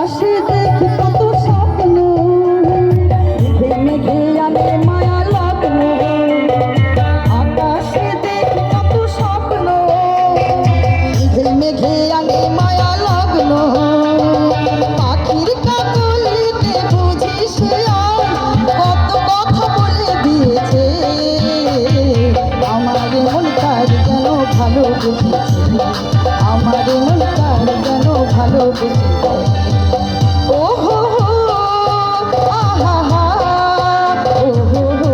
আকাশে দেখি কত স্বপ্ন, মেঘে মেঘে আনে মায়া লাগল। আকাশে দেখি কত স্বপ্ন, মেঘে মেঘে আনে মায়া লাগল। পাখির কাকলিতে বুঝি সে কত কথা বলে দিয়েছে। আমার মন তার যেন ভালোবেসেছে, আমার মন তার যেন ভালোবেসেছে। ও হো হো আহা হা, ও হো হো।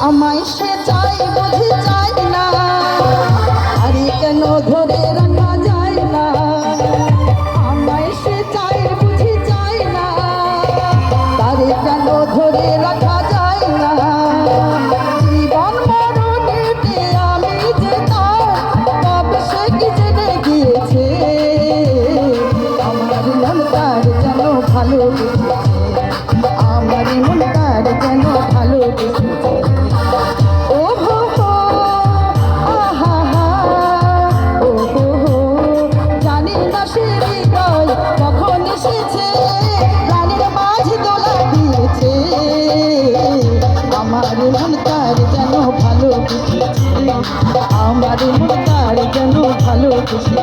আমায় সে চাই বুঝি চাই না, আরে কেন ধরে রাখা যায় না। আমায় সে চাই বুঝি চাই না, তারে কেন ধরে রাখা যায় না। জীবন মরণেতে আমি যে তার, তবে সে কি জেনে গিয়েছে। আমার মন তার যেন ভালোবেসেছে, আমার মন তার যেন ভালোবেসেছে। ও হো হো আহা হা, ও হো হো। জানি না সে হৃদয় কখন এসেছে, প্রাণের মাঝে দোলা দিয়েছে। আমার মন তার যেন ভালোবেসেছে, আমার মন তার যেন ভালোবেসেছে।